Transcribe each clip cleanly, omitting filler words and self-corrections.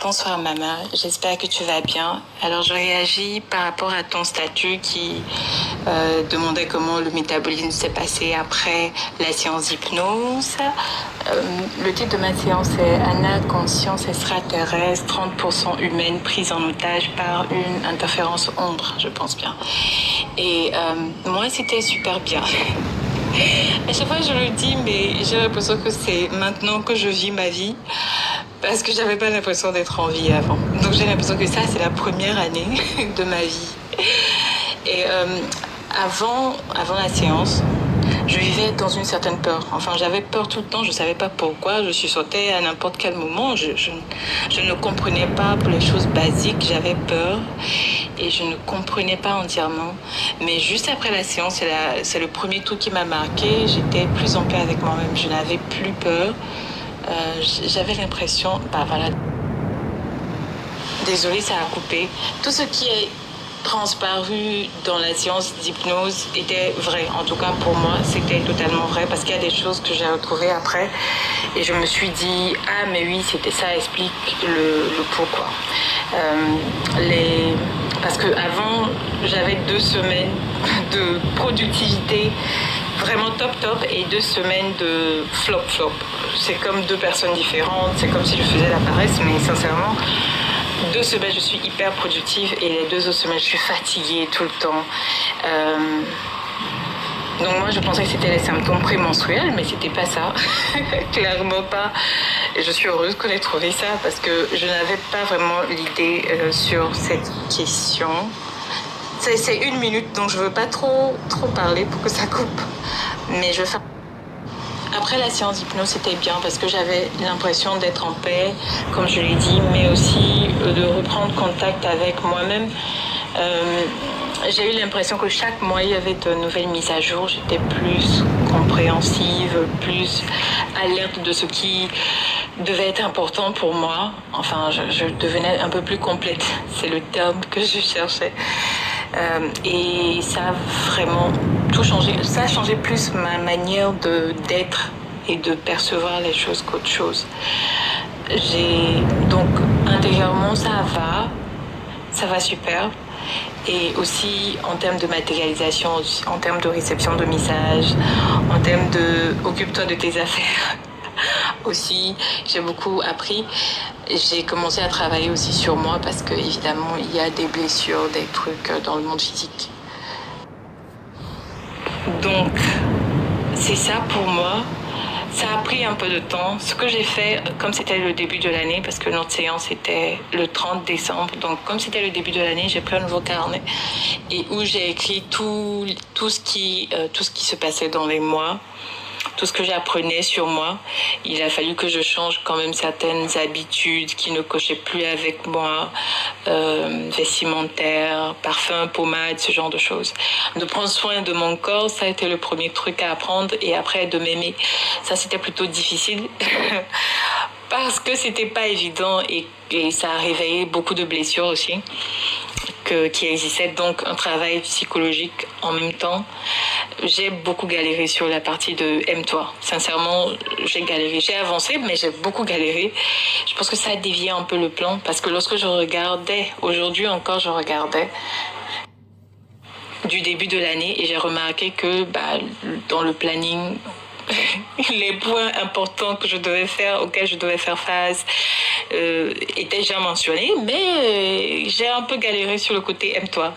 Bonsoir maman, j'espère que tu vas bien. Alors je réagis par rapport à ton statut qui demandait comment le métabolisme s'est passé après la séance d'hypnose. Le titre de ma séance est Anna, conscience extraterrestre, 30% humaine prise en otage par une interférence ombre, je pense bien. Et moi c'était super bien. À chaque fois je le dis, mais j'ai l'impression que c'est maintenant que je vis ma vie. Parce que j'avais pas l'impression d'être en vie avant. Donc j'ai l'impression que ça, c'est la première année de ma vie. Et avant la séance, je vivais dans une certaine peur. Enfin, j'avais peur tout le temps, je savais pas pourquoi. Je sursautais à n'importe quel moment. Je ne comprenais pas pour les choses basiques, j'avais peur. Et je ne comprenais pas entièrement. Mais juste après la séance, c'est le premier truc qui m'a marqué. J'étais plus en paix avec moi-même. Je n'avais plus peur. J'avais l'impression, voilà, désolée, ça a coupé. Tout ce qui est transparu dans la séance d'hypnose était vrai. En tout cas, pour moi, c'était totalement vrai parce qu'il y a des choses que j'ai retrouvées après et je me suis dit, ah, mais oui, ça explique le pourquoi. Parce qu'avant, j'avais 2 semaines de productivité vraiment top et 2 semaines de flop. C'est comme 2 personnes différentes, c'est comme si je faisais la paresse, mais sincèrement, 2 semaines je suis hyper productive et les 2 autres semaines je suis fatiguée tout le temps. Donc moi je pensais que c'était les symptômes prémenstruels, mais c'était pas ça, clairement pas. Et je suis heureuse qu'on ait trouvé ça parce que je n'avais pas vraiment l'idée sur cette question. C'est 1 minute, donc je veux pas trop parler pour que ça coupe. Mais je fais. Après la séance d'hypnose, c'était bien parce que j'avais l'impression d'être en paix, comme je l'ai dit, mais aussi de reprendre contact avec moi-même. J'ai eu l'impression que chaque mois, il y avait de nouvelles mises à jour. J'étais plus compréhensive, plus alerte de ce qui devait être important pour moi. Enfin, je devenais un peu plus complète. C'est le terme que je cherchais. Et ça a vraiment tout changé. Ça a changé plus ma manière d'être et de percevoir les choses qu'autre chose. Donc intérieurement ça va super. Et aussi en termes de matérialisation, en termes de réception de messages, en termes de occupe-toi de tes affaires. Aussi, j'ai beaucoup appris. J'ai commencé à travailler aussi sur moi parce que évidemment il y a des blessures, des trucs dans le monde physique. Donc c'est ça pour moi. Ça a pris un peu de temps. Ce que j'ai fait, comme c'était le début de l'année, parce que notre séance était le 30 décembre, donc comme c'était le début de l'année, j'ai pris un nouveau carnet et où j'ai écrit tout ce qui se passait dans les mois. Tout ce que j'apprenais sur moi, il a fallu que je change quand même certaines habitudes qui ne cochaient plus avec moi, vestimentaires, parfums, pommades, ce genre de choses. De prendre soin de mon corps, ça a été le premier truc à apprendre, et après de m'aimer, ça c'était plutôt difficile parce que c'était pas évident et ça a réveillé beaucoup de blessures aussi qui existait, donc un travail psychologique en même temps. J'ai beaucoup galéré sur la partie de aime-toi. Sincèrement, j'ai galéré. J'ai avancé, mais j'ai beaucoup galéré. Je pense que ça a dévié un peu le plan parce que lorsque je regardais, aujourd'hui encore je regardais du début de l'année et j'ai remarqué que dans le planning, les points importants que je devais faire, auxquels je devais faire face, étaient déjà mentionnés, mais j'ai un peu galéré sur le côté aime-toi.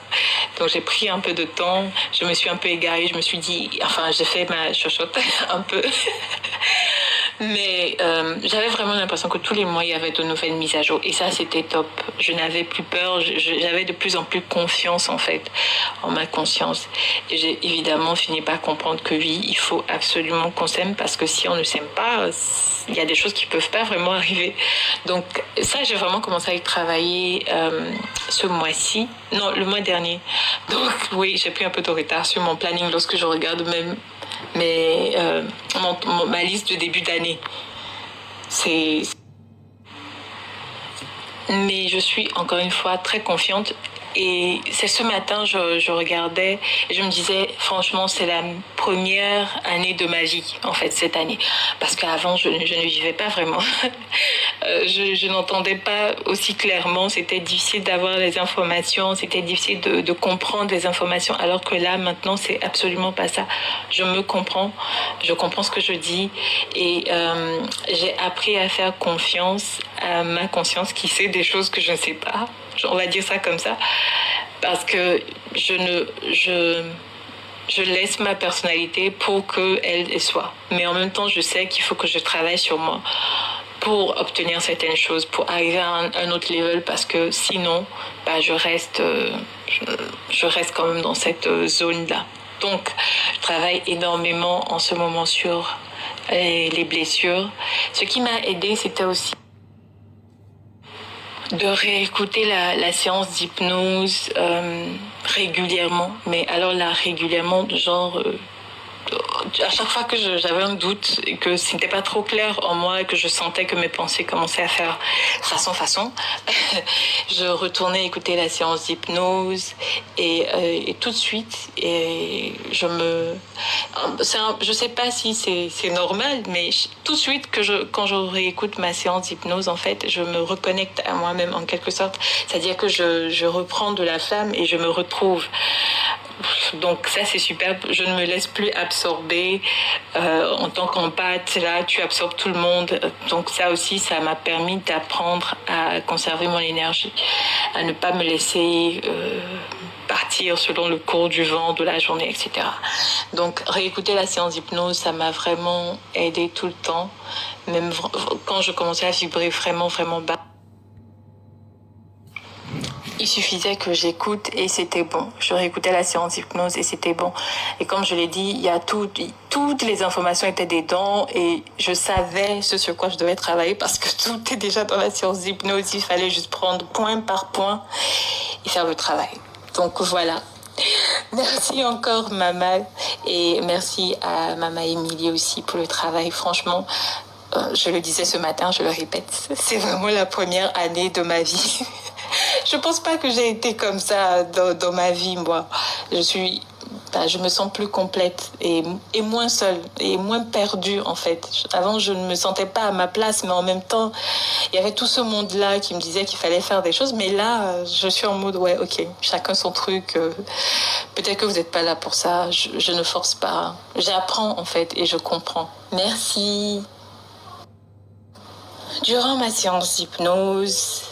Donc j'ai pris un peu de temps, je me suis un peu égarée, je me suis dit, enfin j'ai fait ma chochotte un peu. Mais j'avais vraiment l'impression que tous les mois il y avait de nouvelles mises à jour et ça c'était top. Je n'avais plus peur, j'avais de plus en plus confiance en fait en ma conscience et j'ai évidemment fini par comprendre que oui, il faut absolument qu'on s'aime parce que si on ne s'aime pas, il y a des choses qui peuvent pas vraiment arriver. Donc ça j'ai vraiment commencé à y travailler ce mois-ci, non le mois dernier. Donc oui, j'ai pris un peu de retard sur mon planning lorsque je regarde même ma liste de début d'année. Mais je suis encore une fois très confiante et c'est ce matin je regardais et je me disais franchement c'est la première année de ma vie en fait cette année parce qu'avant je ne vivais pas vraiment Je n'entendais pas aussi clairement. C'était difficile d'avoir les informations, c'était difficile de comprendre les informations, alors que là, maintenant, c'est absolument pas ça. Je me comprends, je comprends ce que je dis et j'ai appris à faire confiance à ma conscience qui sait des choses que je ne sais pas. On va dire ça comme ça. Parce que je laisse ma personnalité pour qu'elle soit. Mais en même temps, je sais qu'il faut que je travaille sur moi pour obtenir certaines choses, pour arriver à un autre level, parce que sinon, bah, je reste quand même dans cette zone-là. Donc, je travaille énormément en ce moment sur les blessures. Ce qui m'a aidé, c'était aussi de réécouter la séance d'hypnose régulièrement. Mais alors là, régulièrement, genre... à chaque fois que j'avais un doute et que ce n'était pas trop clair en moi et que je sentais que mes pensées commençaient à faire façon, je retournais écouter la séance d'hypnose et tout de suite, et je sais pas si c'est normal, mais tout de suite quand je réécoute ma séance d'hypnose, en fait, je me reconnecte à moi-même en quelque sorte. C'est-à-dire que je reprends de la flamme et je me retrouve. Donc ça c'est superbe, je ne me laisse plus absorber en tant qu'empathe, là tu absorbes tout le monde, donc ça aussi ça m'a permis d'apprendre à conserver mon énergie, à ne pas me laisser partir selon le cours du vent de la journée, etc. Donc réécouter la séance d'hypnose, ça m'a vraiment aidé tout le temps, même quand je commençais à vibrer vraiment bas. Il suffisait que j'écoute et c'était bon. Je réécoutais la séance d'hypnose et c'était bon. Et comme je l'ai dit, il y a toutes les informations étaient dedans et je savais ce sur quoi je devais travailler parce que tout est déjà dans la séance d'hypnose. Il fallait juste prendre point par point et faire le travail. Donc voilà. Merci encore Mama et merci à Mama Émilie aussi pour le travail. Franchement, je le disais ce matin, je le répète, c'est vraiment la première année de ma vie. Je pense pas que j'ai été comme ça dans ma vie, moi. Je me sens plus complète et moins seule et moins perdue, en fait. Avant, je ne me sentais pas à ma place, mais en même temps, il y avait tout ce monde-là qui me disait qu'il fallait faire des choses. Mais là, je suis en mode, ouais, ok, chacun son truc. Peut-être que vous n'êtes pas là pour ça. Je ne force pas. J'apprends, en fait, et je comprends. Merci. Durant ma séance d'hypnose,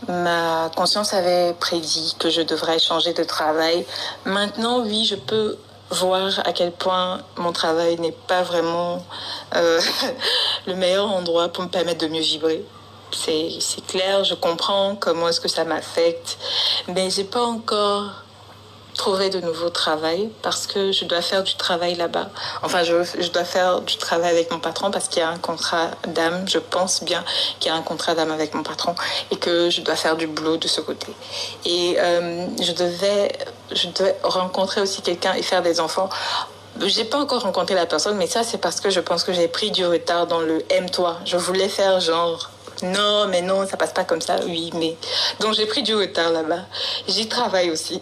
ma conscience avait prédit que je devrais changer de travail. Maintenant, oui, je peux voir à quel point mon travail n'est pas vraiment le meilleur endroit pour me permettre de mieux vibrer. C'est clair, je comprends comment est-ce que ça m'affecte, mais j'ai pas encore trouver de nouveau travail parce que je dois faire du travail là-bas. Enfin, je dois faire du travail avec mon patron parce qu'il y a un contrat d'âme. Je pense bien qu'il y a un contrat d'âme avec mon patron et que je dois faire du boulot de ce côté. Et je devais rencontrer aussi quelqu'un et faire des enfants. J'ai pas encore rencontré la personne, mais ça, c'est parce que je pense que j'ai pris du retard dans le aime-toi. Je voulais faire genre... Non, mais non, ça passe pas comme ça, oui, mais... Donc, j'ai pris du retard là-bas. J'y travaille aussi.